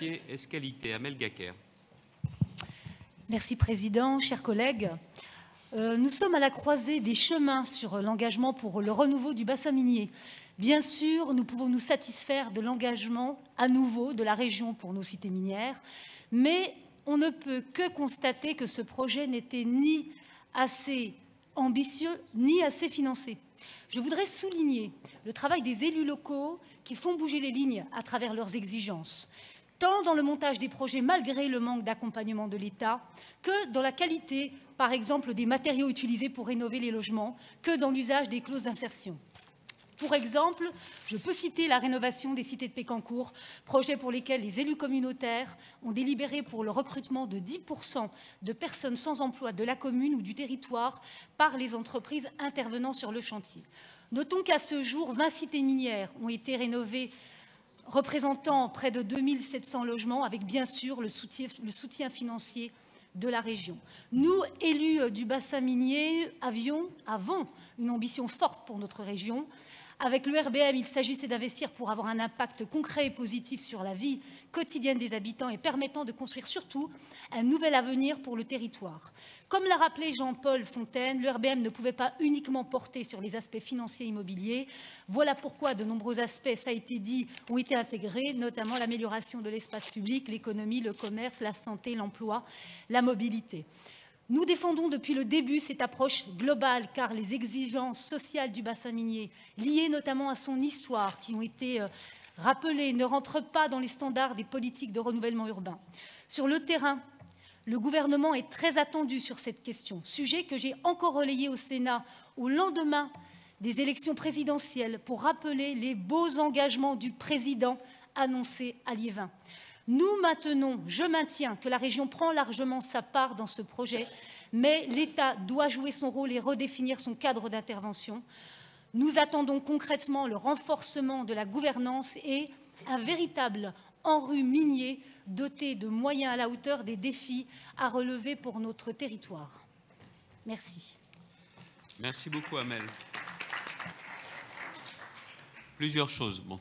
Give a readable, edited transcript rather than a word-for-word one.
Escalité, Amel Gacquerre. Merci Président, chers collègues. Nous sommes à la croisée des chemins sur l'engagement pour le renouveau du bassin minier. Bien sûr, nous pouvons nous satisfaire de l'engagement à nouveau de la région pour nos cités minières, mais on ne peut que constater que ce projet n'était ni assez ambitieux ni assez financé. Je voudrais souligner le travail des élus locaux qui font bouger les lignes à travers leurs exigences, tant dans le montage des projets malgré le manque d'accompagnement de l'État, que dans la qualité, par exemple, des matériaux utilisés pour rénover les logements, que dans l'usage des clauses d'insertion. Pour exemple, je peux citer la rénovation des cités de Pécancourt, projet pour lesquels les élus communautaires ont délibéré pour le recrutement de 10% de personnes sans emploi de la commune ou du territoire par les entreprises intervenant sur le chantier. Notons qu'à ce jour, 20 cités minières ont été rénovées, représentant près de 2700 logements, avec bien sûr le soutien financier de la région. Nous, élus du bassin minier, avons une ambition forte pour notre région. Avec le RBM, il s'agissait d'investir pour avoir un impact concret et positif sur la vie quotidienne des habitants et permettant de construire surtout un nouvel avenir pour le territoire. Comme l'a rappelé Jean-Paul Fontaine, le RBM ne pouvait pas uniquement porter sur les aspects financiers et immobiliers. Voilà pourquoi de nombreux aspects, ça a été dit, ont été intégrés, notamment l'amélioration de l'espace public, l'économie, le commerce, la santé, l'emploi, la mobilité. Nous défendons depuis le début cette approche globale car les exigences sociales du bassin minier, liées notamment à son histoire, qui ont été rappelées, ne rentrent pas dans les standards des politiques de renouvellement urbain. Sur le terrain, le gouvernement est très attendu sur cette question, sujet que j'ai encore relayé au Sénat au lendemain des élections présidentielles pour rappeler les beaux engagements du président annoncés à Liévin. Je maintiens que la région prend largement sa part dans ce projet, mais l'État doit jouer son rôle et redéfinir son cadre d'intervention. Nous attendons concrètement le renforcement de la gouvernance et un véritable ANRU minier doté de moyens à la hauteur des défis à relever pour notre territoire. Merci. Merci beaucoup, Amel. Plusieurs choses. Bon,